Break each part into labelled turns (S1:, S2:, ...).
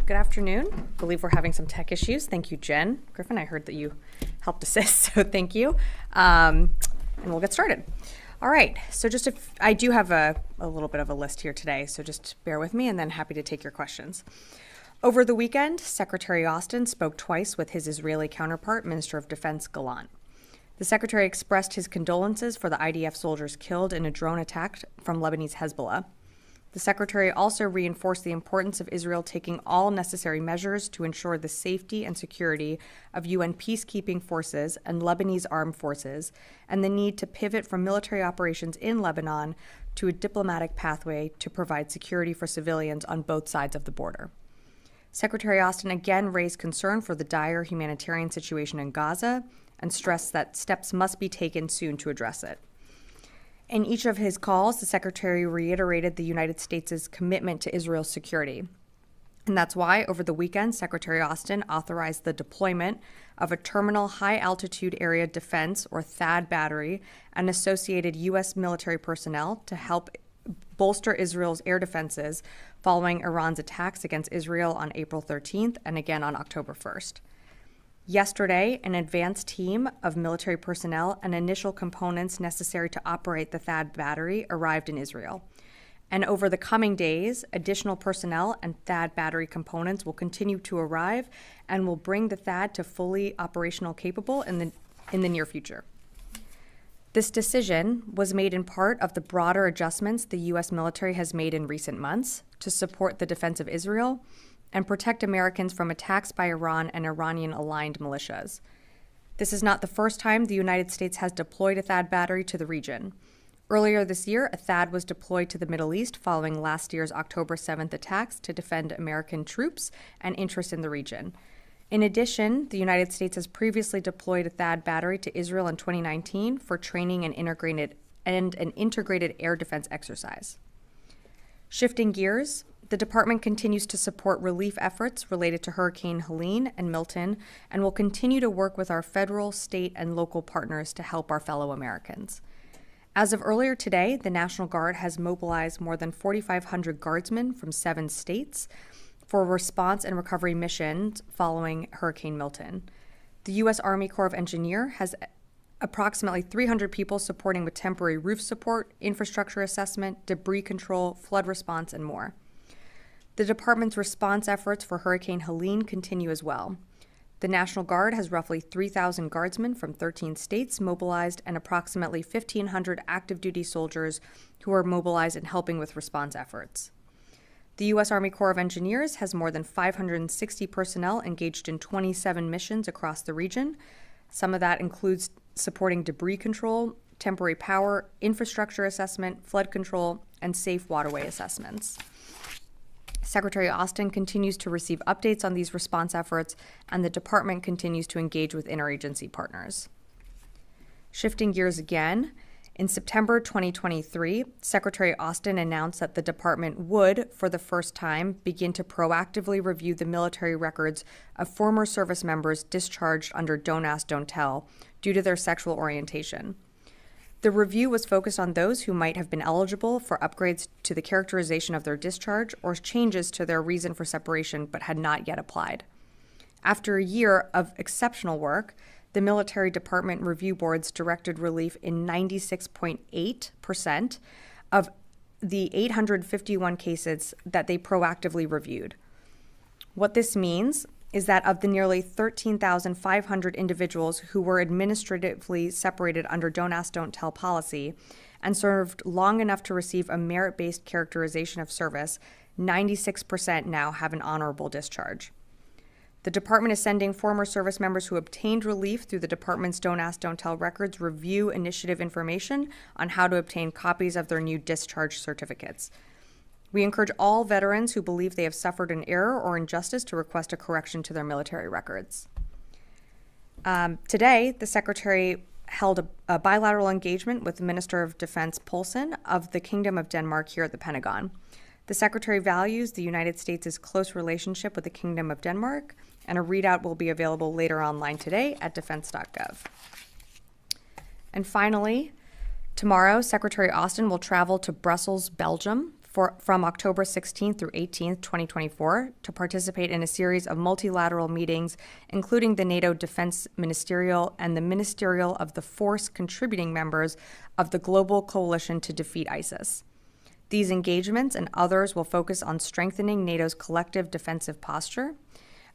S1: Good afternoon. I believe we're having some tech issues. Thank you, Jen. Griffin, I heard that you helped assist, so thank you. And we'll get started. All right, so I do have a little bit of a list here today, so just bear with me and then happy to take your questions. Over the weekend, Secretary Austin spoke twice with his Israeli counterpart, Minister of Defense Gallant. The Secretary expressed his condolences for the IDF soldiers killed in a drone attack from Lebanese Hezbollah. The Secretary also reinforced the importance of Israel taking all necessary measures to ensure the safety and security of UN peacekeeping forces and Lebanese armed forces, and the need to pivot from military operations in Lebanon to a diplomatic pathway to provide security for civilians on both sides of the border. Secretary Austin again raised concern for the dire humanitarian situation in Gaza and stressed that steps must be taken soon to address it. In each of his calls, the Secretary reiterated the United States' commitment to Israel's security. And that's why, over the weekend, Secretary Austin authorized the deployment of a Terminal High Altitude Area Defense, or THAAD battery, and associated U.S. military personnel to help bolster Israel's air defenses following Iran's attacks against Israel on April 13th and again on October 1st. Yesterday, an advanced team of military personnel and initial components necessary to operate the THAAD battery arrived in Israel. And over the coming days, additional personnel and THAAD battery components will continue to arrive and will bring the THAAD to fully operational capable in the near future. This decision was made in part of the broader adjustments the U.S. military has made in recent months to support the defense of Israel and protect Americans from attacks by Iran and Iranian-aligned militias. This is not the first time the United States has deployed a THAAD battery to the region. Earlier this year, a THAAD was deployed to the Middle East following last year's October 7th attacks to defend American troops and interests in the region. In addition, the United States has previously deployed a THAAD battery to Israel in 2019 for training and an integrated air defense exercise. Shifting gears, the department continues to support relief efforts related to Hurricane Helene and Milton and will continue to work with our federal, state, and local partners to help our fellow Americans. As of earlier today, the National Guard has mobilized more than 4,500 guardsmen from 7 states for response and recovery missions following Hurricane Milton. The U.S. Army Corps of Engineers has approximately 300 people supporting with temporary roof support, infrastructure assessment, debris control, flood response, and more. The department's response efforts for Hurricane Helene continue as well. The National Guard has roughly 3,000 guardsmen from 13 states mobilized and approximately 1,500 active duty soldiers who are mobilized and helping with response efforts. The U.S. Army Corps of Engineers has more than 560 personnel engaged in 27 missions across the region. Some of that includes supporting debris control, temporary power, infrastructure assessment, flood control, and safe waterway assessments. Secretary Austin continues to receive updates on these response efforts, and the department continues to engage with interagency partners. Shifting gears again, in September 2023, Secretary Austin announced that the department would, for the first time, begin to proactively review the military records of former service members discharged under Don't Ask, Don't Tell due to their sexual orientation. The review was focused on those who might have been eligible for upgrades to the characterization of their discharge or changes to their reason for separation but had not yet applied. After a year of exceptional work, the Military Department Review Boards directed relief in 96.8% of the 851 cases that they proactively reviewed. What this means is that of the nearly 13,500 individuals who were administratively separated under Don't Ask, Don't Tell policy and served long enough to receive a merit-based characterization of service, 96% now have an honorable discharge. The department is sending former service members who obtained relief through the department's Don't Ask, Don't Tell records review initiative information on how to obtain copies of their new discharge certificates. We encourage all veterans who believe they have suffered an error or injustice to request a correction to their military records. Today, the Secretary held a bilateral engagement with Minister of Defense Poulsen of the Kingdom of Denmark here at the Pentagon. The Secretary values the United States' close relationship with the Kingdom of Denmark, and a readout will be available later online today at defense.gov. And finally, tomorrow, Secretary Austin will travel to Brussels, Belgium, from October 16th through 18th, 2024, to participate in a series of multilateral meetings, including the NATO Defense Ministerial and the Ministerial of the Force contributing members of the Global Coalition to Defeat ISIS. These engagements and others will focus on strengthening NATO's collective defensive posture,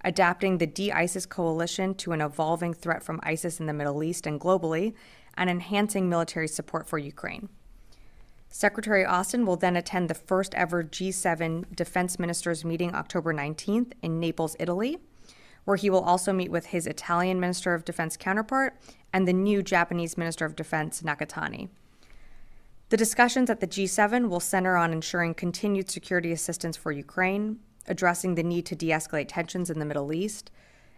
S1: adapting the de-ISIS coalition to an evolving threat from ISIS in the Middle East and globally, and enhancing military support for Ukraine. Secretary Austin will then attend the first ever G7 Defense Ministers meeting October 19th in Naples, Italy, where he will also meet with his Italian Minister of Defense counterpart and the new Japanese Minister of Defense, Nakatani. The discussions at the G7 will center on ensuring continued security assistance for Ukraine, addressing the need to de-escalate tensions in the Middle East,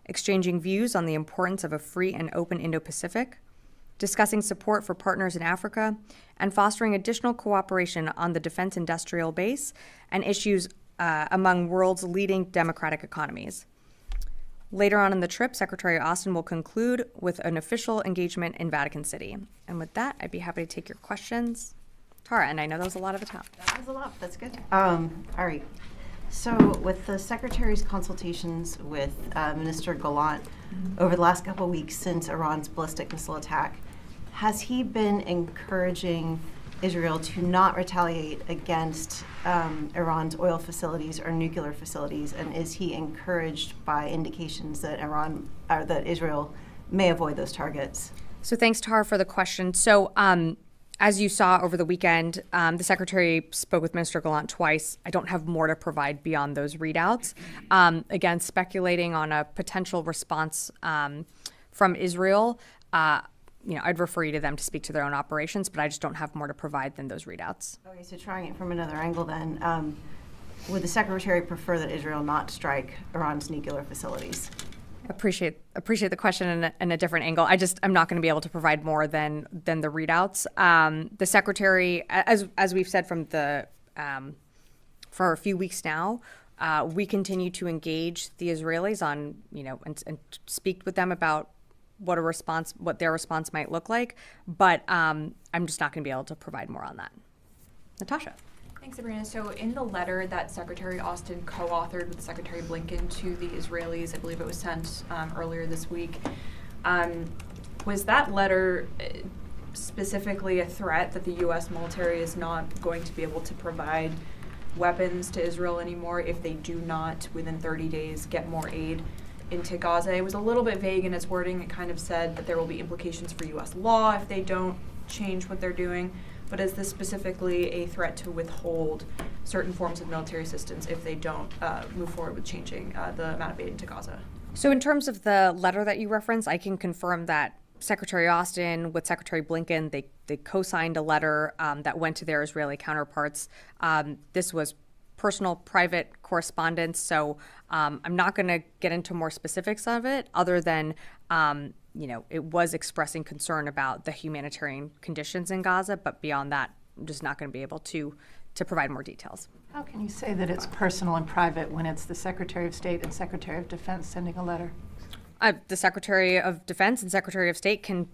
S1: exchanging views on the importance of a free and open Indo-Pacific, discussing support for partners in Africa, and fostering additional cooperation on the defense industrial base and issues among world's leading democratic economies. Later on in the trip, Secretary Austin will conclude with an official engagement in Vatican City. And with that, I'd be happy to take your questions. Tara, and I know that was a lot at the top.
S2: That was a lot. That's good. All right. So with the Secretary's consultations with Minister Gallant over the last couple of weeks since Iran's ballistic missile attack, has he been encouraging Israel to not retaliate against Iran's oil facilities or nuclear facilities? And is he encouraged by indications that that Israel may avoid those targets?
S1: So thanks, Tara, for the question. So as you saw over the weekend, the Secretary spoke with Minister Gallant twice. I don't have more to provide beyond those readouts. Again, speculating on a potential response from Israel, I'd refer you to them to speak to their own operations, but I just don't have more to provide than those readouts.
S2: Okay, so trying it from another angle then, would the Secretary prefer that Israel not strike Iran's nuclear facilities?
S1: Appreciate the question in a different angle. I'm not going to be able to provide more than the readouts. The Secretary, as we've said for a few weeks now, we continue to engage the Israelis on, and speak with them about what their response might look like. But I'm just not going to be able to provide more on that. Natasha.
S3: Thanks, Sabrina. So in the letter that Secretary Austin co-authored with Secretary Blinken to the Israelis, I believe it was sent earlier this week, was that letter specifically a threat that the U.S. military is not going to be able to provide weapons to Israel anymore if they do not, within 30 days, get more aid into Gaza? It was a little bit vague in its wording. It kind of said that there will be implications for U.S. law if they don't change what they're doing. But is this specifically a threat to withhold certain forms of military assistance if they don't move forward with changing the amount of aid into Gaza?
S1: So in terms of the letter that you referenced, I can confirm that Secretary Austin with Secretary Blinken, they co-signed a letter that went to their Israeli counterparts. This was personal, private correspondence, so I'm not going to get into more specifics of it other than it was expressing concern about the humanitarian conditions in Gaza, but beyond that, I'm just not going to be able to provide more details.
S4: How can you say that it's personal and private when it's the Secretary of State and Secretary of Defense sending a letter?
S1: The Secretary of Defense and Secretary of State can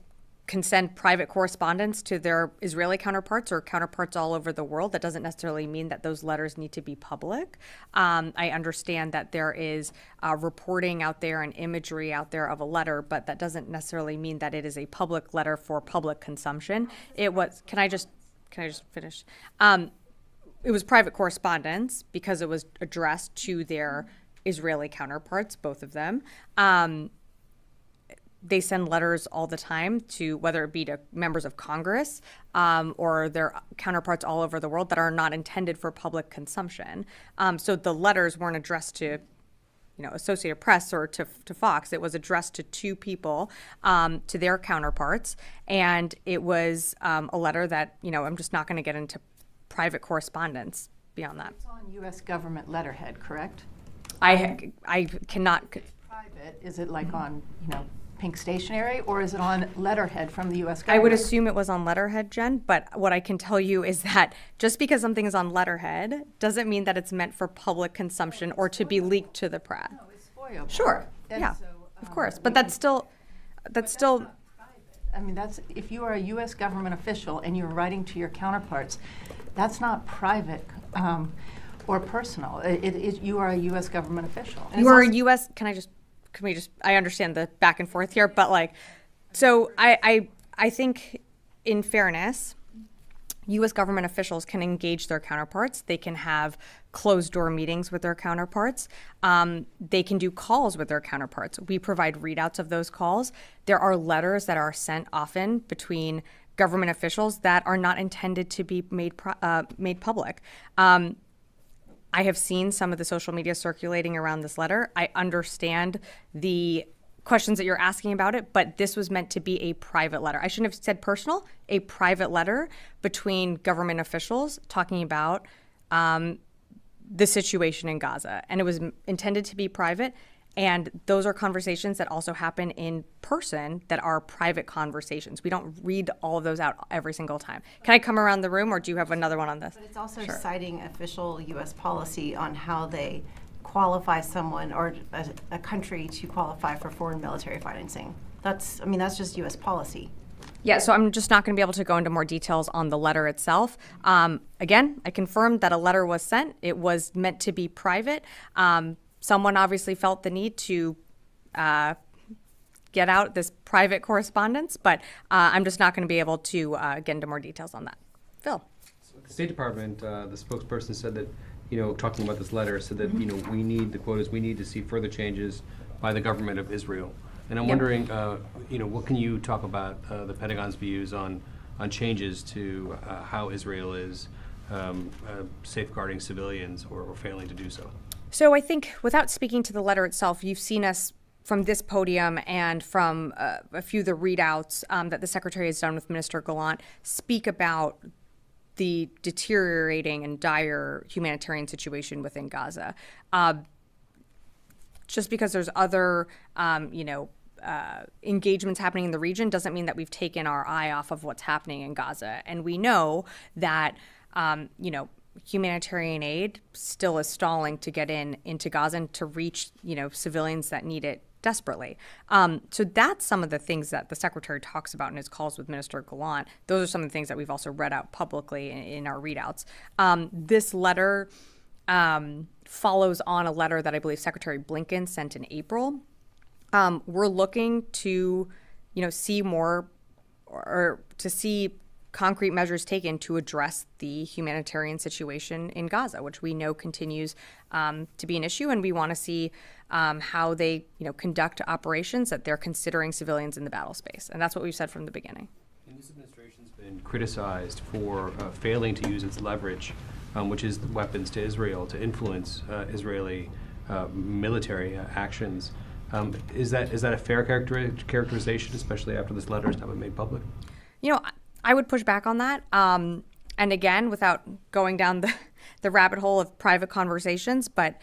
S1: send private correspondence to their Israeli counterparts or counterparts all over the world. That doesn't necessarily mean that those letters need to be public. I understand that there is reporting out there and imagery out there of a letter, but that doesn't necessarily mean that it is a public letter for public consumption. It was, can I just finish? It was private correspondence because it was addressed to their Israeli counterparts, both of them. They send letters all the time to, whether it be to members of Congress or their counterparts all over the world that are not intended for public consumption. So the letters weren't addressed to, Associated Press or to Fox. It was addressed to two people, to their counterparts. And it was a letter that, I'm just not going to get into private correspondence beyond that.
S4: It's on U.S. government letterhead, correct?
S1: I cannot.
S4: Private, is it like on, pink stationery, or is it on letterhead from the U.S. government?
S1: I would assume it was on letterhead, Jen, but what I can tell you is that just because something is on letterhead doesn't mean that it's meant for public consumption or to be leaked to the press.
S4: No, it's FOIA.
S1: Sure, yeah, so, of course, but that's still.
S4: I mean, if you are a U.S. government official and you're writing to your counterparts, that's not private or personal. You are a U.S. government official.
S1: You are a U.S. I understand the back and forth here, but like, so I think in fairness, U.S. government officials can engage their counterparts. They can have closed door meetings with their counterparts. They can do calls with their counterparts. We provide readouts of those calls. There are letters that are sent often between government officials that are not intended to be made public. I have seen some of the social media circulating around this letter. I understand the questions that you're asking about it, but this was meant to be a private letter. I shouldn't have said personal, a private letter between government officials talking about the situation in Gaza. And it was intended to be private. And those are conversations that also happen in person that are private conversations. We don't read all of those out every single time. Can I come around the room, or do you have another one on this?
S2: But it's also
S1: Sure.
S2: citing official U.S. policy on how they qualify someone or a country to qualify for foreign military financing. That's just U.S. policy.
S1: Yeah, so I'm just not going to be able to go into more details on the letter itself. Again, I confirmed that a letter was sent. It was meant to be private. Someone obviously felt the need to get out this private correspondence, but I'm just not going to be able to get into more details on that. Phil.
S5: The State Department, the spokesperson said that, talking about this letter, said that, we need, the quote is, we need to see further changes by the government of Israel. And I'm wondering, what can you talk about the Pentagon's views on changes to how Israel is safeguarding civilians or failing to do so?
S1: So I think, without speaking to the letter itself, you've seen us from this podium and from a few of the readouts that the Secretary has done with Minister Gallant speak about the deteriorating and dire humanitarian situation within Gaza. Just because there's other, engagements happening in the region doesn't mean that we've taken our eye off of what's happening in Gaza. And we know that, humanitarian aid still is stalling to get into Gaza and to reach, civilians that need it desperately. So that's some of the things that the Secretary talks about in his calls with Minister Gallant. Those are some of the things that we've also read out publicly in our readouts. This letter follows on a letter that I believe Secretary Blinken sent in April. We're looking to, see more or to see concrete measures taken to address the humanitarian situation in Gaza, which we know continues to be an issue, and we want to see how they, conduct operations that they're considering civilians in the battle space, and that's what we've said from the beginning.
S5: And this administration's been criticized for failing to use its leverage, which is the weapons to Israel, to influence Israeli military actions. Is that a fair characterization, especially after this letter has now been made public?
S1: I would push back on that. And again, without going down the rabbit hole of private conversations, but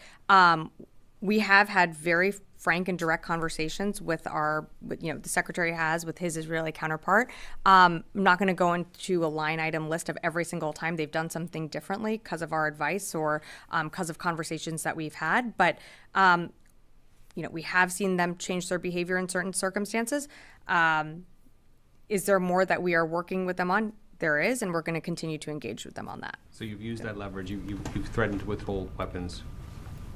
S1: we have had very frank and direct conversations with the Secretary has with his Israeli counterpart. I'm not going to go into a line item list of every single time they've done something differently because of our advice or because of conversations that we've had. But, we have seen them change their behavior in certain circumstances. Is there more that we are working with them on? There is, and we're going to continue to engage with them on that.
S5: So you've used that leverage. You've threatened to withhold weapons.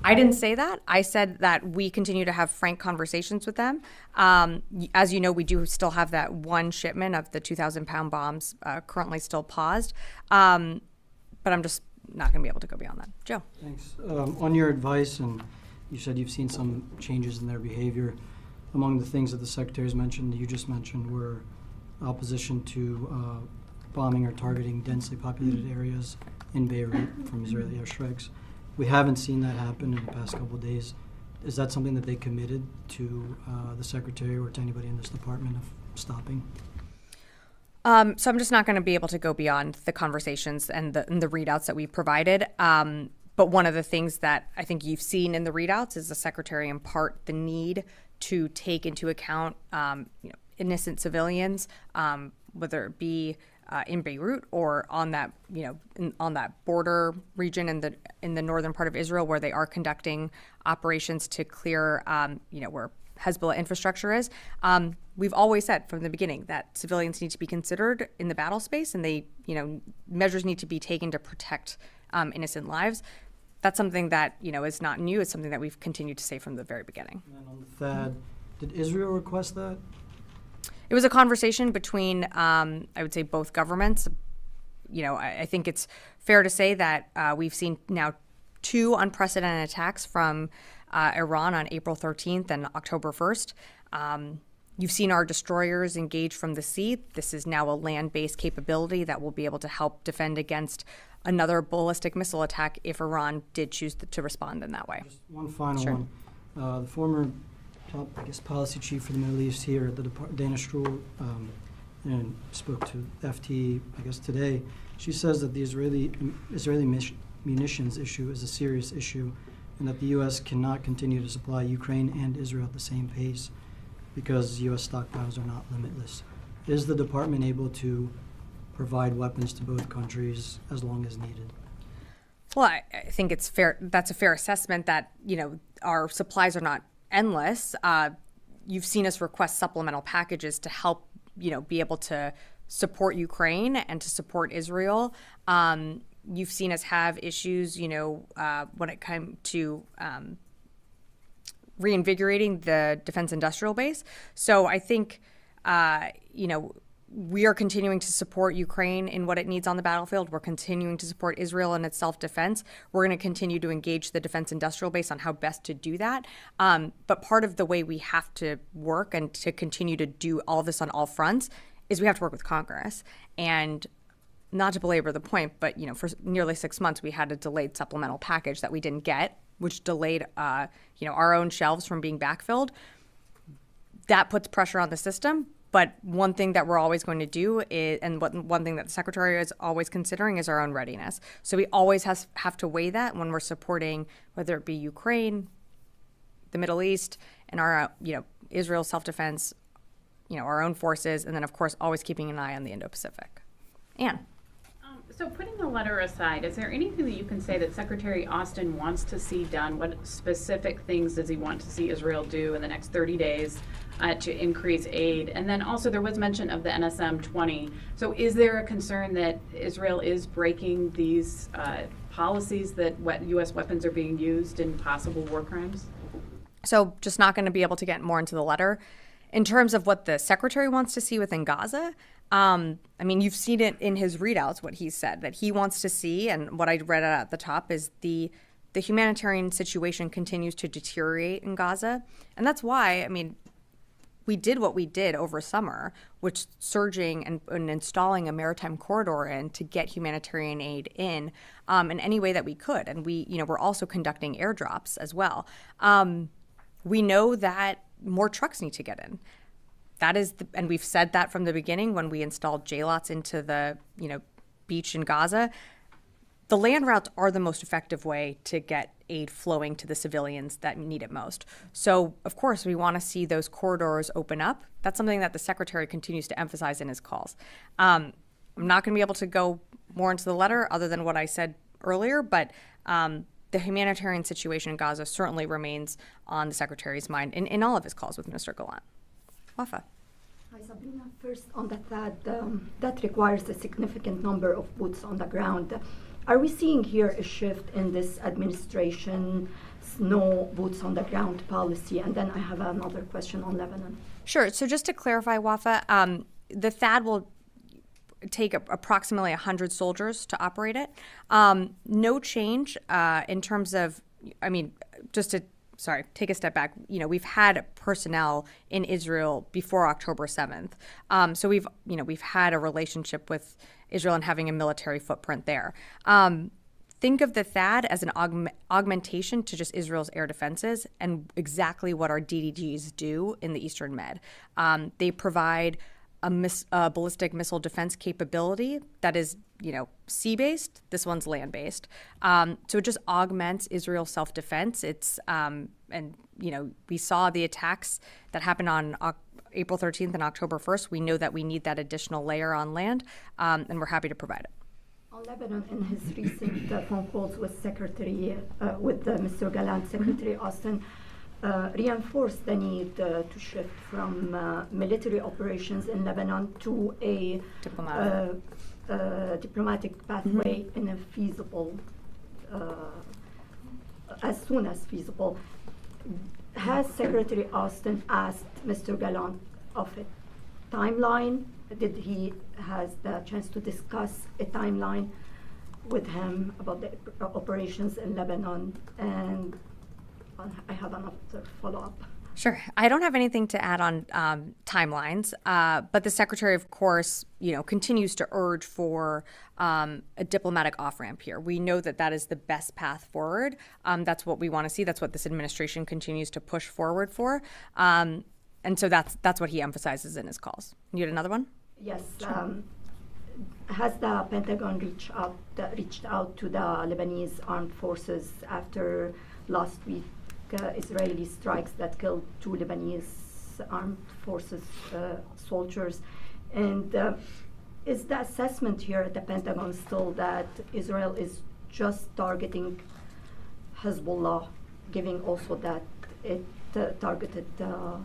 S1: I didn't say that. I said that we continue to have frank conversations with them. As you know, we do still have that one shipment of the 2,000-pound bombs currently still paused. But I'm just not going to be able to go beyond that. Joe.
S6: Thanks. On your advice, and you said you've seen some changes in their behavior. Among the things that the Secretary's mentioned, you just mentioned, were opposition to bombing or targeting densely populated areas in Beirut from Israeli airstrikes. We haven't seen that happen in the past couple of days. Is that something that they committed to the Secretary or to anybody in this department of stopping?
S1: So I'm just not going to be able to go beyond the conversations and the readouts that we've provided. But one of the things that I think you've seen in the readouts is the Secretary impart the need to take into account, innocent civilians, whether it be in Beirut or on that, on that border region in the northern part of Israel where they are conducting operations to clear, where Hezbollah infrastructure is. We've always said from the beginning that civilians need to be considered in the battle space, and they, measures need to be taken to protect innocent lives. That's something that, is not new. It's something that we've continued to say from the very beginning.
S6: And on the THAAD, did Israel request that?
S1: It was a conversation between, I would say, both governments. I think it's fair to say that we've seen now 2 unprecedented attacks from Iran on April 13th and October 1st. You've seen our destroyers engage from the sea. This is now a land-based capability that will be able to help defend against another ballistic missile attack if Iran did choose to respond in that way.
S6: Just one final
S1: Sure.
S6: one. The former top, policy chief for the Middle East here at the Dana Stroul, and spoke to FT, today. She says that the Israeli munitions issue is a serious issue, and that the U.S. cannot continue to supply Ukraine and Israel at the same pace because U.S. stockpiles are not limitless. Is the department able to provide weapons to both countries as long as needed?
S1: Well, I think it's fair. That's a fair assessment that, our supplies are not endless. You've seen us request supplemental packages to help, be able to support Ukraine and to support Israel. You've seen us have issues, when it came to reinvigorating the defense industrial base. So I think, we are continuing to support Ukraine in what it needs on the battlefield. We're continuing to support Israel in its self-defense. We're going to continue to engage the defense industrial base on how best to do that. But part of the way we have to work and to continue to do all this on all fronts is we have to work with Congress. And not to belabor the point, but for nearly 6 months we had a delayed supplemental package that we didn't get, which delayed our own shelves from being backfilled. That puts pressure on the system. But one thing that we're always going to do is, and one thing that the Secretary is always considering, is our own readiness. So we always have to weigh that when we're supporting, whether it be Ukraine, the Middle East, and our Israel self-defense, our own forces, and then of course always keeping an eye on the Indo-Pacific. Anne.
S7: So putting the letter aside, is there anything that you can say that Secretary Austin wants to see done? What specific things does he want to see Israel do in the next 30 days to increase aid? And then also there was mention of the NSM-20. So is there a concern that Israel is breaking these policies that U.S. weapons are being used in possible war crimes?
S1: So just not going to be able to get more into the letter. In terms of what the Secretary wants to see within Gaza, you've seen it in his readouts, what he said, that he wants to see, and what I read at the top is the humanitarian situation continues to deteriorate in Gaza. And that's why, we did what we did over summer, which surging and installing a maritime corridor in to get humanitarian aid in any way that we could. And we're also conducting airdrops as well. We know that more trucks need to get in. That is, and we've said that from the beginning when we installed JLOTs into the beach in Gaza. The land routes are the most effective way to get aid flowing to the civilians that need it most. So, of course, we want to see those corridors open up. That's something that the Secretary continues to emphasize in his calls. I'm not going to be able to go more into the letter other than what I said earlier, but the humanitarian situation in Gaza certainly remains on the Secretary's mind in all of his calls with Minister Gallant. Wafa.
S8: Hi, Sabrina. First, on that requires a significant number of boots on the ground. Are we seeing here a shift in this administration's no boots on the ground policy? And then I have another question on Lebanon.
S1: Sure. So just to clarify, Wafa, the THAAD will take approximately 100 soldiers to operate it. No change in terms of, take a step back. We've had personnel in Israel before October 7th. So we've had a relationship with Israel and having a military footprint there. Think of the THAAD as an augmentation to just Israel's air defenses and exactly what our DDGs do in the Eastern Med. They provide a ballistic missile defense capability that is, sea-based. This one's land-based. So it just augments Israel's self-defense. It's, we saw the attacks that happened on April 13th and October 1st. We know that we need that additional layer on land, and we're happy to provide it.
S8: On Lebanon, in his recent phone calls with Mr. Gallant, Secretary Austin reinforced the need to shift from military operations in Lebanon to a diplomatic pathway in a feasible as soon as feasible. Has Secretary Austin asked Mr. Gallant of a timeline? Did he has the chance to discuss a timeline with him about the operations in Lebanon? And I have another follow-up.
S1: Sure. I don't have anything to add on timelines, but the secretary, of course, continues to urge for a diplomatic off-ramp here. We know that that is the best path forward. That's what we want to see. That's what this administration continues to push forward for. And so that's what he emphasizes in his calls. You had another one?
S8: Yes. Has the Pentagon reached out to the Lebanese armed forces after last week Israeli strikes that killed 2 Lebanese armed forces soldiers? And is the assessment here at the Pentagon still that Israel is just targeting Hezbollah, giving also that it targeted the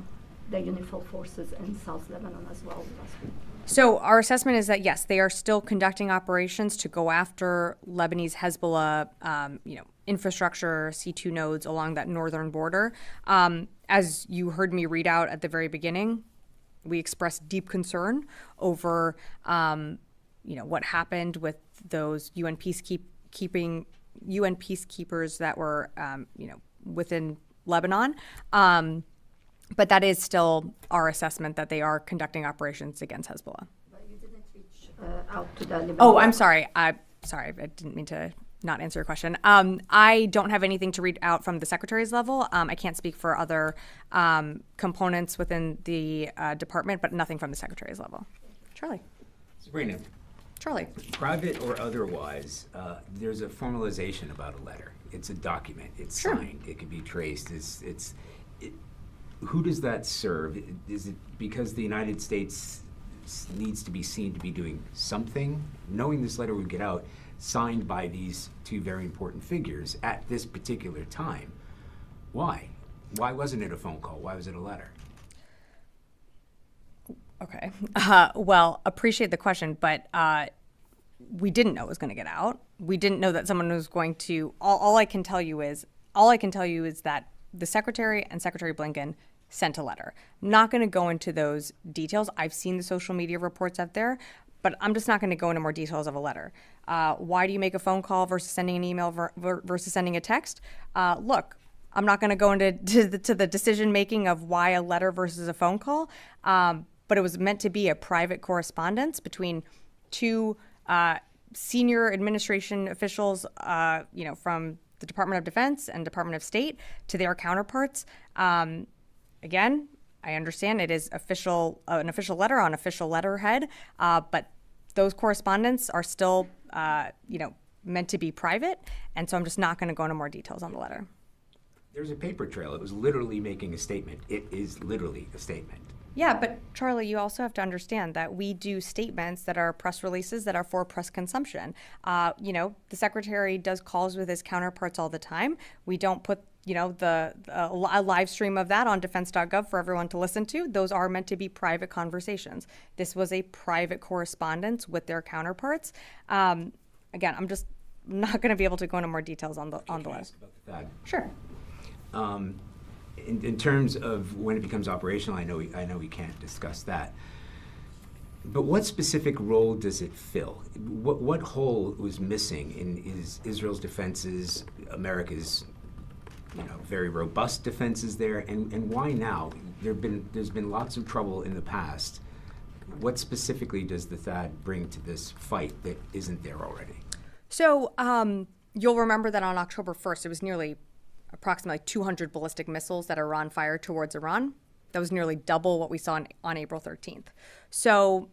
S8: UNIFIL forces in South Lebanon as well last week?
S1: So our assessment is that, yes, they are still conducting operations to go after Lebanese Hezbollah, infrastructure, C2 nodes along that northern border. As you heard me read out at the very beginning, we expressed deep concern over, what happened with those UN peacekeepers that were, within Lebanon. But that is still our assessment that they are conducting operations against Hezbollah.
S8: But you didn't reach out to the Lebanese.
S1: Oh, I'm sorry. I didn't mean to not answer your question. I don't have anything to read out from the secretary's level. I can't speak for other components within the department, but nothing from the secretary's level. Charlie.
S9: Sabrina.
S1: Charlie.
S9: Private or otherwise, there's a formalization about a letter. It's a document. It's signed. It can be traced. Who does that serve? Is it because the United States needs to be seen to be doing something? Knowing this letter would get out, signed by these 2 very important figures at this particular time. Why? Why wasn't it a phone call? Why was it a letter?
S1: Okay. Well, appreciate the question, but we didn't know it was going to get out. We didn't know that someone was going to. All I can tell you is that the secretary and Secretary Blinken sent a letter. Not going to go into those details. I've seen the social media reports out there, but I'm just not going to go into more details of a letter. Why do you make a phone call versus sending an email versus sending a text? Look, I'm not going to go into the decision making of why a letter versus a phone call, but it was meant to be a private correspondence between 2 senior administration officials, from the Department of Defense and Department of State to their counterparts. Again, I understand it is an official letter on official letterhead, but those correspondence are still, meant to be private, and so I'm just not going to go into more details on the letter.
S9: There's a paper trail. It was literally making a statement. It is literally a statement.
S1: Yeah, but Charlie, you also have to understand that we do statements that are press releases that are for press consumption. The secretary does calls with his counterparts all the time. We don't put, a live stream of that on defense.gov for everyone to listen to. Those are meant to be private conversations. This was a private correspondence with their counterparts. Again, I'm just not going to be able to go into more details on the list. Sure.
S9: In terms of when it becomes operational, I know we can't discuss that. But what specific role does it fill? What hole was missing in Israel's defenses, America's very robust defenses there, and why now? There's been lots of trouble in the past. What specifically does the THAAD bring to this fight that isn't there already?
S1: So you'll remember that on October 1st, it was approximately 200 ballistic missiles that Iran fired towards Iran. That was nearly double what we saw on April 13th. So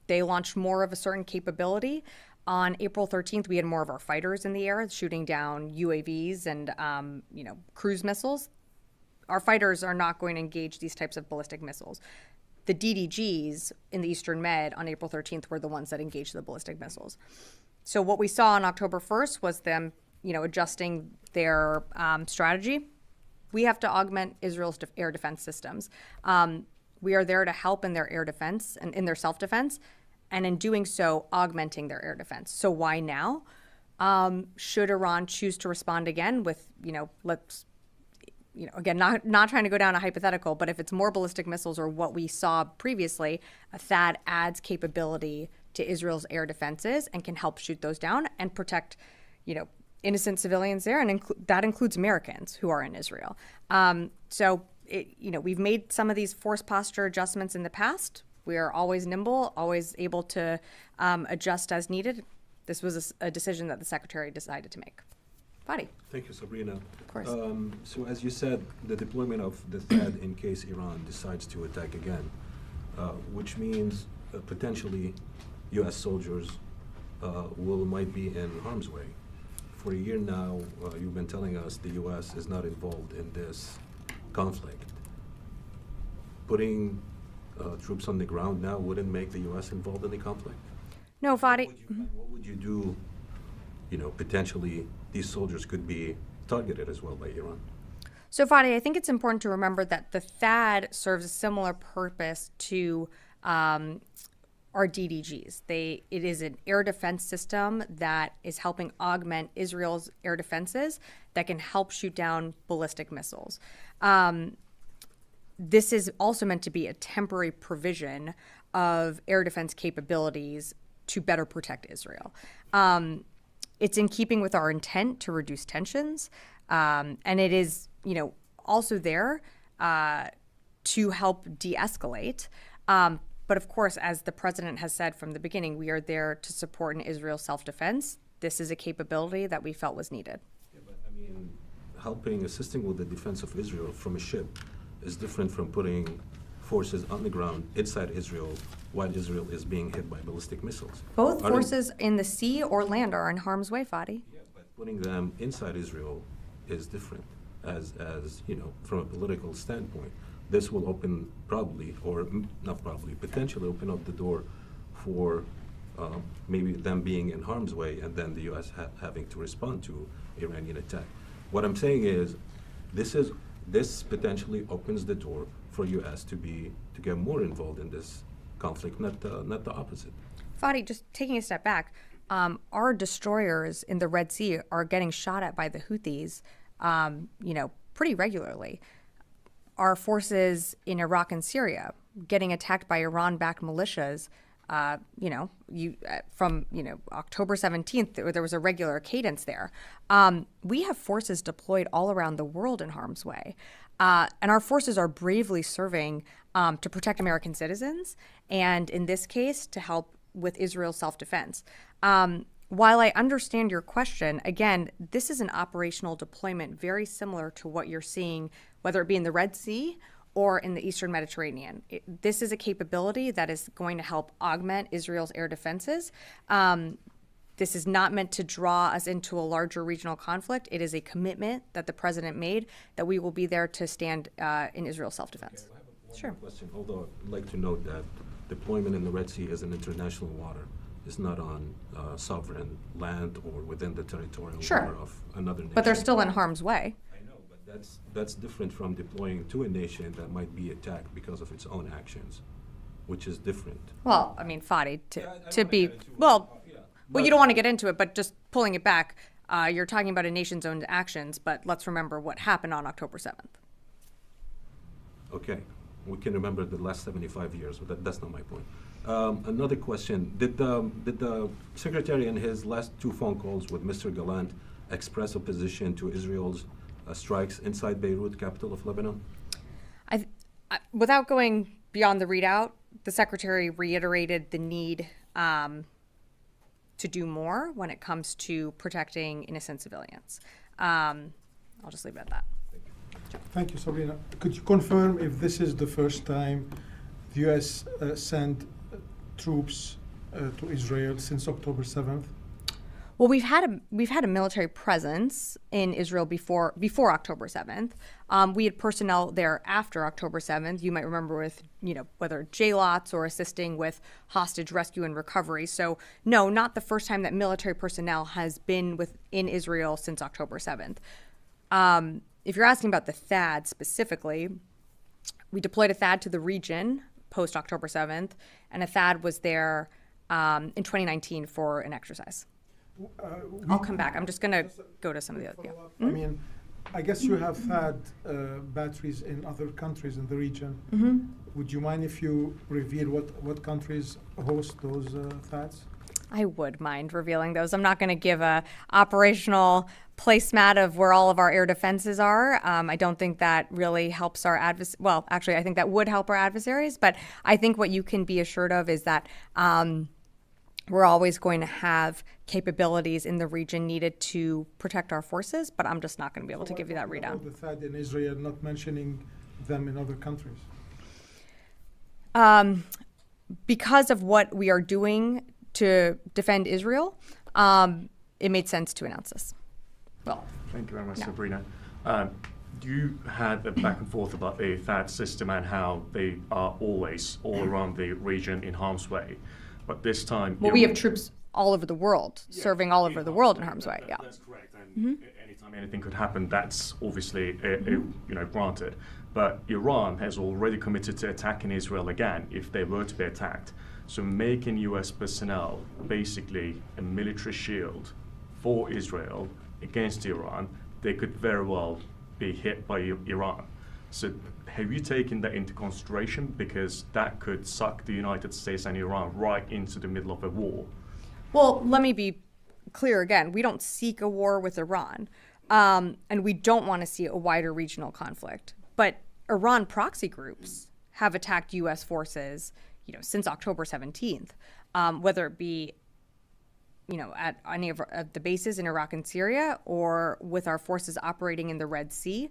S1: they launched more of a certain capability. On April 13th, we had more of our fighters in the air shooting down UAVs and cruise missiles. Our fighters are not going to engage these types of ballistic missiles. The DDGs in the Eastern Med on April 13th were the ones that engaged the ballistic missiles. So what we saw on October 1st was them adjusting their strategy. We have to augment Israel's air defense systems. We are there to help in their air defense and in their self-defense, and in doing so, augmenting their air defense. So why now? should Iran choose to respond again with, again, not trying to go down a hypothetical, but if it's more ballistic missiles or what we saw previously, a THAAD adds capability to Israel's air defenses and can help shoot those down and protect, innocent civilians there, and that includes Americans who are in Israel. We've made some of these force posture adjustments in the past. We are always nimble, always able to adjust as needed. This was a decision that the Secretary decided to make. Fadi.
S10: Thank you, Sabrina.
S1: Of course.
S10: So as you said, the deployment of the THAAD in case Iran decides to attack again, which means potentially U.S. soldiers might be in harm's way. For a year now, you've been telling us the U.S. is not involved in this conflict. Putting troops on the ground now wouldn't make the U.S. involved in the conflict?
S1: No, Fadi.
S10: What would you do? Potentially these soldiers could be targeted as well by Iran.
S1: So, Fadi, I think it's important to remember that the THAAD serves a similar purpose to our DDGs. It is an air defense system that is helping augment Israel's air defenses that can help shoot down ballistic missiles. This is also meant to be a temporary provision of air defense capabilities to better protect Israel. It's in keeping with our intent to reduce tensions, and it is, also there to help de-escalate. But of course, as the president has said from the beginning, we are there to support in Israel's self-defense. This is a capability that we felt was needed.
S10: Yeah, but assisting with the defense of Israel from a ship is different from putting forces on the ground inside Israel while Israel is being hit by ballistic missiles.
S1: Both forces in the sea or land are in harm's way, Fadi.
S10: Yeah, but putting them inside Israel is different. As from a political standpoint, this will open potentially open up the door for maybe them being in harm's way and then the U.S. having to respond to Iranian attack. What I'm saying is, this potentially opens the door for U.S. to get more involved in this conflict, not the opposite.
S1: Fadi, just taking a step back, our destroyers in the Red Sea are getting shot at by the Houthis, pretty regularly. Our forces in Iraq and Syria getting attacked by Iran-backed militias, from October 17th, there was a regular cadence there. We have forces deployed all around the world in harm's way. And our forces are bravely serving to protect American citizens, and in this case, to help with Israel's self-defense. While I understand your question, again, this is an operational deployment very similar to what you're seeing, whether it be in the Red Sea or in the Eastern Mediterranean. This is a capability that is going to help augment Israel's air defenses. This is not meant to draw us into a larger regional conflict. It is a commitment that the president made that we will be there to stand in Israel's self-defense.
S10: Okay, I have one more question, although I'd like to note that deployment in the Red Sea is an international water. It's not on sovereign land or within the territorial water of another nation.
S1: But they're still in harm's way.
S10: I know, but that's different from deploying to a nation that might be attacked because of its own actions, which is different.
S1: Well, I mean, Fadi,
S10: But
S1: you don't want to get into it, but just pulling it back, you're talking about a nation's own actions, but let's remember what happened on October 7th.
S10: Okay, we can remember the last 75 years, but that's not my point. Another question, did the Secretary in his last two phone calls with Mr. Gallant express opposition to Israel's strikes inside Beirut, capital of Lebanon?
S1: Without going beyond the readout, the Secretary reiterated the need to do more when it comes to protecting innocent civilians. I'll just leave it at that.
S11: Thank you, Sabrina. Could you confirm if this is the first time the U.S. sent troops to Israel since October 7th?
S1: Well, we've had a military presence in Israel before October 7th. We had personnel there after October 7th. You might remember with whether JLOTs or assisting with hostage rescue and recovery. So no, not the first time that military personnel has been within Israel since October 7th. If you're asking about the THAAD specifically, we deployed a THAAD to the region post October 7th, and a THAAD was there in 2019 for an exercise. I'll come back. I'm just going to go to some of the other.
S11: follow up.
S1: Yeah.
S11: I mean, I guess you have had batteries in other countries in the region.
S1: Mm-hmm.
S11: Would you mind if you reveal what countries host those THAADs?
S1: I would mind revealing those. I'm not going to give a operational placemat of where all of our air defenses are. I don't think that really helps our adversaries. Well, actually, I think that would help our adversaries. But I think what you can be assured of is that we're always going to have capabilities in the region needed to protect our forces. But I'm just not going to be able to give you that readout.
S11: The THAAD in Israel, not mentioning them in other countries.
S1: Because of what we are doing to defend Israel, it made sense to announce this. Well,
S12: thank you very much,
S1: no.
S12: Sabrina. You had a back and forth about the THAAD system and how they are always all around the region in harm's way. But this time...
S1: Well, we have troops all over the world, serving all over the world in harm's way, yeah.
S12: That's correct. And anytime anything could happen, that's obviously granted. But Iran has already committed to attacking Israel again if they were to be attacked. So making US personnel basically a military shield for Israel against Iran, they could very well be hit by Iran. So have you taken that into consideration? Because that could suck the United States and Iran right into the middle of a war.
S1: Well, let me be clear again. We don't seek a war with Iran, and we don't want to see a wider regional conflict. But Iran proxy groups have attacked U.S. forces, since October 17th, whether it be, at any of the bases in Iraq and Syria, or with our forces operating in the Red Sea,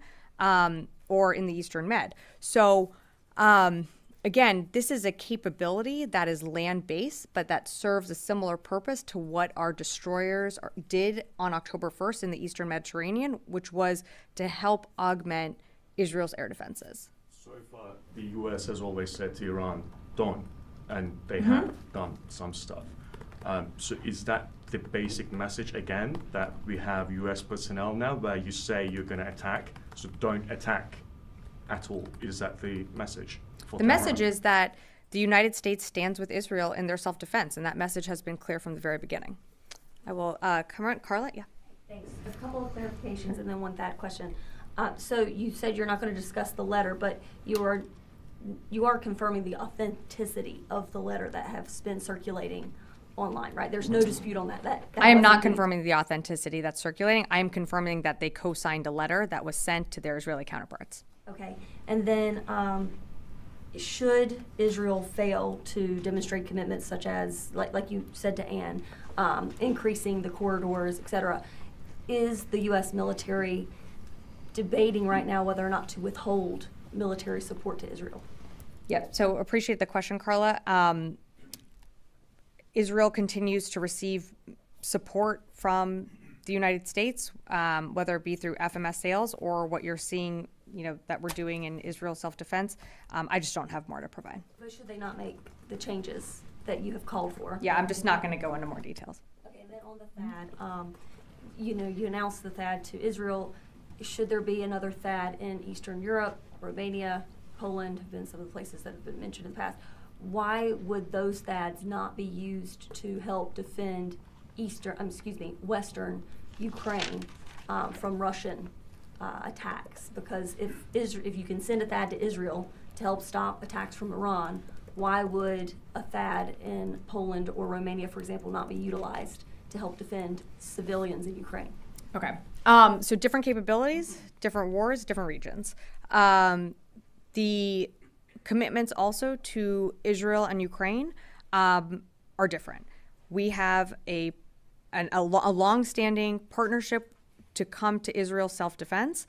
S1: or in the Eastern Med. So, again, this is a capability that is land-based, but that serves a similar purpose to what our destroyers did on October 1st in the Eastern Mediterranean, which was to help augment Israel's air defenses.
S12: So far, the US has always said to Iran, don't, and they have done some stuff. So is that the basic message again, that we have US personnel now where you say you're going to attack, so don't attack at all? Is that the message?
S1: The message is that the United States stands with Israel in their self-defense, and that message has been clear from the very beginning. I will come on, Carla, yeah.
S13: Thanks. A couple of clarifications and then one THAAD question. So you said you're not going to discuss the letter, but you are confirming the authenticity of the letter that has been circulating online, right? There's no dispute on that. That
S1: I am not confirming the authenticity that's circulating. I am confirming that they co-signed a letter that was sent to their Israeli counterparts.
S13: Okay. And then should Israel fail to demonstrate commitments such as, like you said to Anne, increasing the corridors, et cetera, is the U.S. military debating right now whether or not to withhold military support to Israel?
S1: Yep. So appreciate the question, Carla. Israel continues to receive support from the United States, whether it be through FMS sales or what you're seeing, that we're doing in Israel self-defense. I just don't have more to provide.
S13: But should they not make the changes that you have called for?
S1: Yeah, I'm just not going to go into more details.
S13: Okay, and then on the THAAD, you announced the THAAD to Israel. Should there be another THAAD in Eastern Europe, Romania, Poland have been some of the places that have been mentioned in the past? Why would those THAADs not be used to help defend Western Ukraine from Russian attacks? Because if you can send a THAAD to Israel to help stop attacks from Iran, why would a THAAD in Poland or Romania, for example, not be utilized to help defend civilians in Ukraine?
S1: Okay. So different capabilities, different wars, different regions. The commitments also to Israel and Ukraine are different. We have a long-standing partnership to come to Israel's self-defense.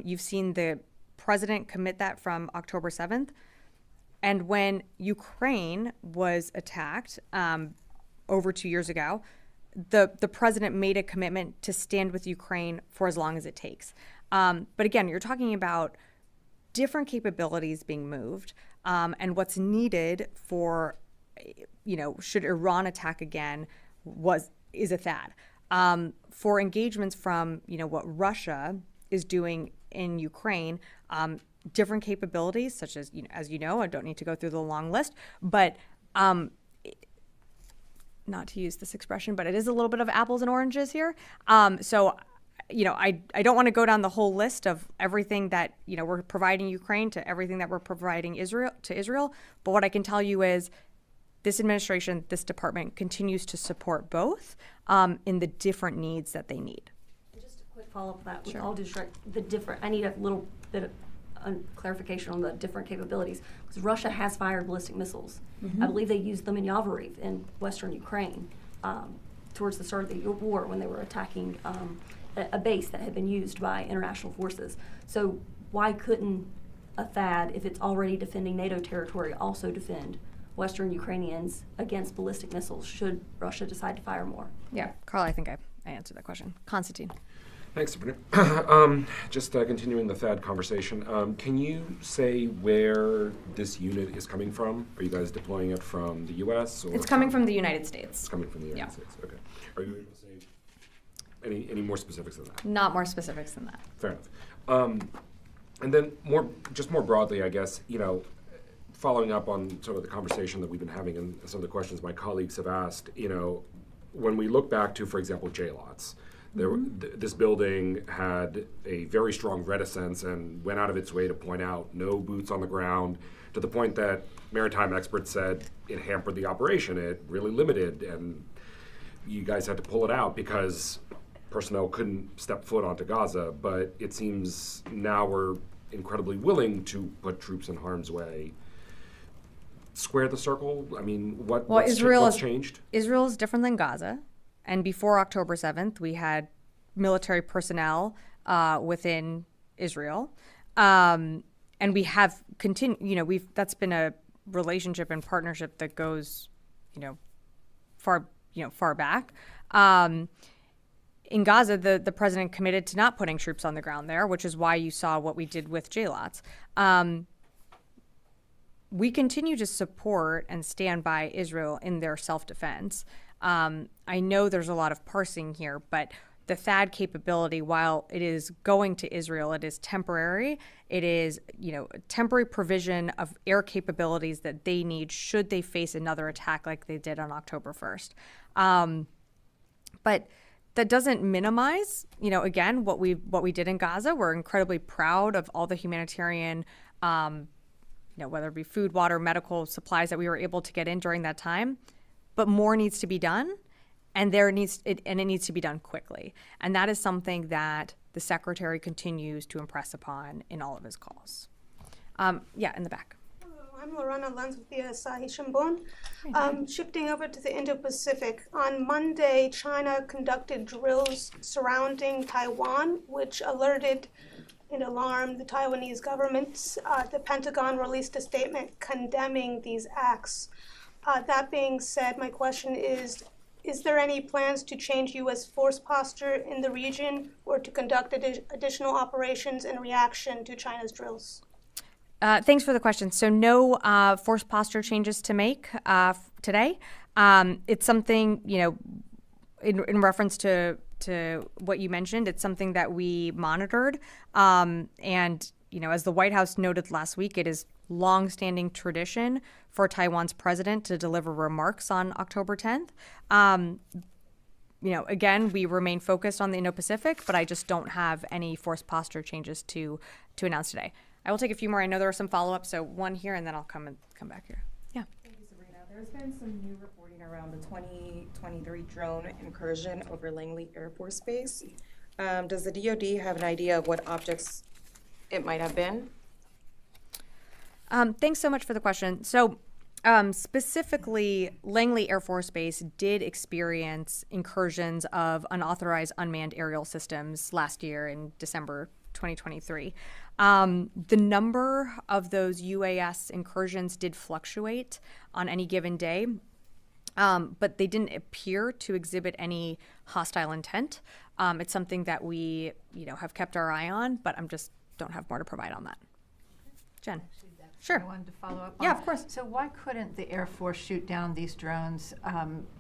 S1: You've seen the president commit that from October 7th. And when Ukraine was attacked over 2 years ago, the president made a commitment to stand with Ukraine for as long as it takes. But again, you're talking about different capabilities being moved, and what's needed for, should Iran attack again, is a THAAD. For engagements from, what Russia is doing in Ukraine, different capabilities, such as, as you know, I don't need to go through the long list, but not to use this expression, but it is a little bit of apples and oranges here. So, I don't want to go down the whole list of everything that, we're providing Ukraine to everything that we're providing Israel. But what I can tell you is this administration, this department continues to support both in the different needs that they need.
S13: Just a quick follow-up to that. With
S1: Sure.
S13: all due respect, I need a little bit of clarification on the different capabilities, because Russia has fired ballistic missiles. I believe they used them in Yavoriv in western Ukraine towards the start of the war when they were attacking a base that had been used by international forces. So why couldn't a THAAD, if it's already defending NATO territory, also defend western Ukrainians against ballistic missiles should Russia decide to fire more?
S1: Yeah, Carl, I think I answered that question. Constantine.
S14: Thanks, Sabrina. Just continuing the THAAD conversation, can you say where this unit is coming from? Are you guys deploying it from the U.S.? Or
S1: It's coming from the United States.
S14: It's coming from the United States, okay. Are you able to say any more specifics than that?
S1: Not more specifics than that.
S14: Fair enough. And then more broadly, I guess, following up on sort of the conversation that we've been having and some of the questions my colleagues have asked, when we look back to, for example, J-lots, this building had a very strong reticence and went out of its way to point out no boots on the ground, to the point that maritime experts said it hampered the operation. It really limited, and you guys had to pull it out because personnel couldn't step foot onto Gaza. But it seems now we're incredibly willing to put troops in harm's way. Square the circle? I mean, what's changed?
S1: Israel is different than Gaza. And before October 7th, we had military personnel within Israel. And we have continued, that's been a relationship and partnership that goes, far back. In Gaza, the president committed to not putting troops on the ground there, which is why you saw what we did with J-lots. We continue to support and stand by Israel in their self-defense. I know there's a lot of parsing here, but the THAAD capability, while it is going to Israel, it is temporary. It is, temporary provision of air capabilities that they need should they face another attack like they did on October 1st. But that doesn't minimize, again, what we did in Gaza. We're incredibly proud of all the humanitarian, whether it be food, water, medical supplies that we were able to get in during that time. But more needs to be done, and it needs to be done quickly. And that is something that the Secretary continues to impress upon in all of his calls. In the back.
S15: I'm Lorena Lenz with the Asahi Shimbun. Shifting over to the Indo-Pacific, on Monday, China conducted drills surrounding Taiwan, which alerted and alarmed the Taiwanese government. The Pentagon released a statement condemning these acts. That being said, my question is there any plans to change U.S. force posture in the region or to conduct additional operations in reaction to China's drills?
S1: Thanks for the question. So no force posture changes to make today. It's something, in reference to what you mentioned, it's something that we monitored. And, as the White House noted last week, it is long-standing tradition for Taiwan's president to deliver remarks on October 10th. Again, we remain focused on the Indo-Pacific, but I just don't have any force posture changes to announce today. I will take a few more. I know there are some follow-ups, so one here, and then I'll come back here. Yeah.
S16: Thank you, Sabrina. There's been some new reporting around the 2023 drone incursion over Langley Air Force Base. Does the DoD have an idea of what objects it might have been?
S1: Thanks so much for the question. So specifically, Langley Air Force Base did experience incursions of unauthorized unmanned aerial systems last year in December 2023. The number of those UAS incursions did fluctuate on any given day, but they didn't appear to exhibit any hostile intent. It's something that we, have kept our eye on, but don't have more to provide on that. Jen. Sure.
S4: I wanted to follow up on.
S1: Yeah, of course.
S4: So why couldn't the Air Force shoot down these drones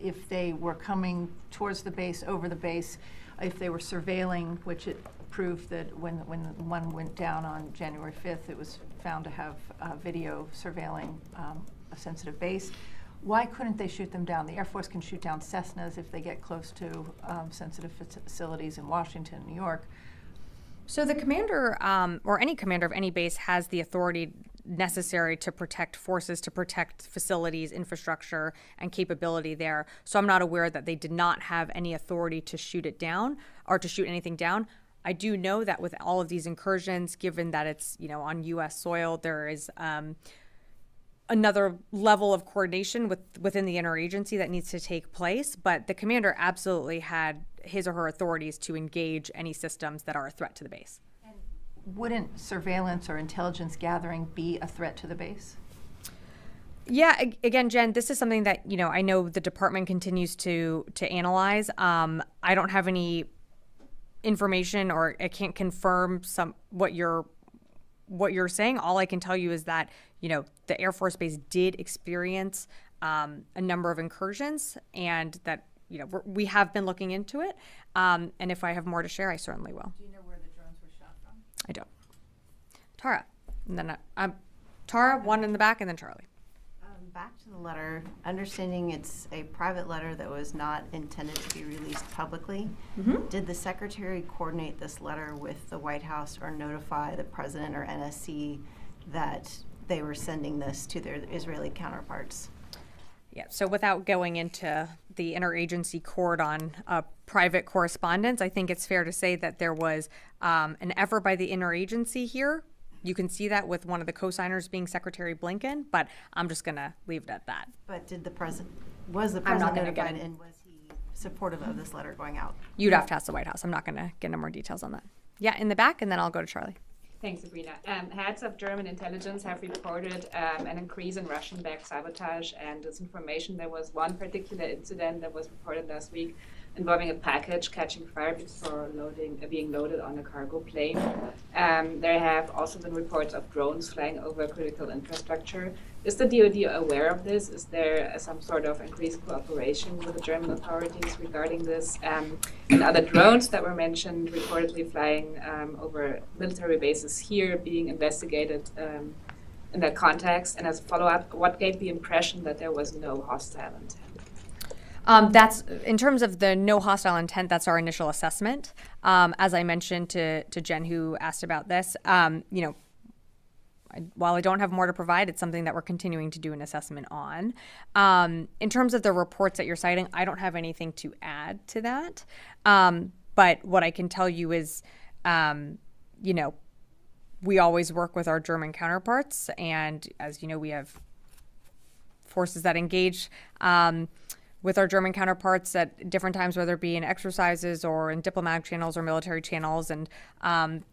S4: if they were coming towards the base, over the base, if they were surveilling, which it proved that when one went down on January 5th, it was found to have video surveilling a sensitive base. Why couldn't they shoot them down? The Air Force can shoot down Cessnas if they get close to sensitive facilities in Washington, New York.
S1: So the commander, or any commander of any base, has the authority necessary to protect forces, to protect facilities, infrastructure, and capability there. So I'm not aware that they did not have any authority to shoot it down or to shoot anything down. I do know that with all of these incursions, given that it's, you know, on U.S. soil, there is another level of coordination within the interagency that needs to take place. But the commander absolutely had his or her authorities to engage any systems that are a threat to the base.
S4: And wouldn't surveillance or intelligence gathering be a threat to the base?
S1: Yeah, again, Jen, this is something that, you know, I know the department continues to analyze. I don't have any information, or I can't confirm what you're saying. All I can tell you is that, you know, the Air Force Base did experience a number of incursions, and that, you know, we have been looking into it. And if I have more to share, I certainly will.
S4: Do you know where the drones were shot from?
S1: I don't. Tara, and then Tara, one in the back, and then Charlie.
S2: Back to the letter, understanding it's a private letter that was not intended to be released publicly. Did the secretary coordinate this letter with the White House or notify the president or NSC that they were sending this to their Israeli counterparts?
S1: Yeah, so without going into the interagency court on private correspondence, I think it's fair to say that there was an effort by the interagency here. You can see that with one of the co-signers being Secretary Blinken, but I'm just going to leave it at that.
S2: But did the president, was the
S1: I'm not
S2: president
S1: gonna
S2: notified, and was he supportive of this letter going out?
S1: You'd have to ask the White House. I'm not going to get into more details on that. Yeah, in the back, and then I'll go to Charlie.
S17: Thanks, Sabrina. Heads of German intelligence have reported an increase in Russian-backed sabotage and disinformation. There was one particular incident that was reported last week involving a package catching fire before being loaded on a cargo plane. There have also been reports of drones flying over critical infrastructure. Is the DoD aware of this? Is there some sort of increased cooperation with the German authorities regarding this? And other drones that were mentioned reportedly flying over military bases here being investigated in that context? And as a follow-up, what gave the impression that there was no hostile intent?
S1: That's, in terms of the no hostile intent, that's our initial assessment. As I mentioned to Jen, who asked about this, you know, while I don't have more to provide, it's something that we're continuing to do an assessment on. In terms of the reports that you're citing, I don't have anything to add to that. But what I can tell you is, you know, we always work with our German counterparts. And as you know, we have forces that engage with our German counterparts at different times, whether it be in exercises or in diplomatic channels or military channels, and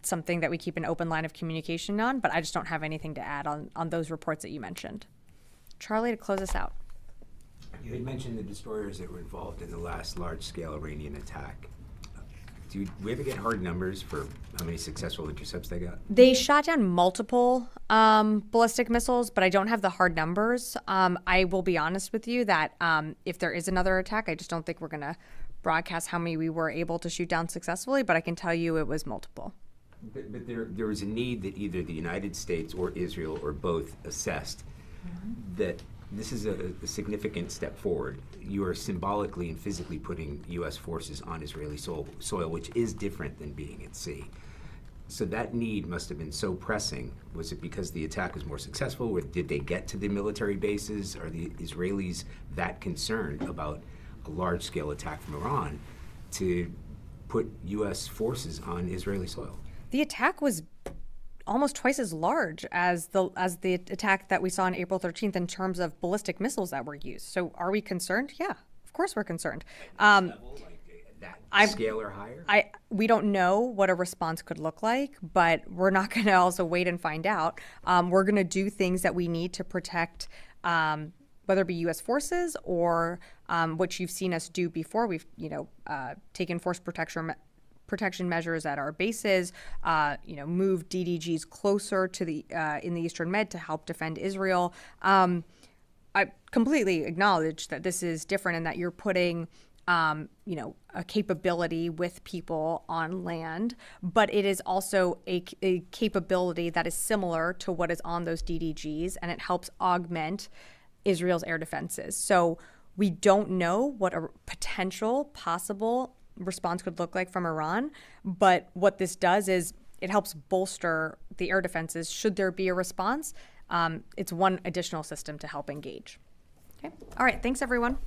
S1: something that we keep an open line of communication on. But I just don't have anything to add on those reports that you mentioned. Charlie, to close us out.
S9: You had mentioned the destroyers that were involved in the last large-scale Iranian attack. Do we ever get hard numbers for how many successful intercepts they got?
S1: They shot down multiple ballistic missiles, but I don't have the hard numbers. I will be honest with you that if there is another attack, I just don't think we're going to broadcast how many we were able to shoot down successfully, but I can tell you it was multiple.
S9: But there was a need that either the United States or Israel or both assessed that this is a significant step forward. You are symbolically and physically putting U.S. forces on Israeli soil, which is different than being at sea. So that need must have been so pressing. Was it because the attack was more successful? Or did they get to the military bases? Are the Israelis that concerned about a large-scale attack from Iran to put U.S. forces on Israeli soil?
S1: The attack was almost twice as large as the attack that we saw on April 13th in terms of ballistic missiles that were used. So are we concerned? Yeah, of course we're concerned.
S9: Scale or higher?
S1: We don't know what a response could look like, but we're not going to also wait and find out. We're going to do things that we need to protect, whether it be U.S. forces or what you've seen us do before. We've taken force protection measures at our bases, moved DDGs closer to the in the Eastern Med to help defend Israel. I completely acknowledge that this is different and that you're putting a capability with people on land, but it is also a capability that is similar to what is on those DDGs, and it helps augment Israel's air defenses. So we don't know what a potential possible response could look like from Iran, but what this does is it helps bolster the air defenses should there be a response. It's one additional system to help engage. Okay. All right. Thanks, everyone.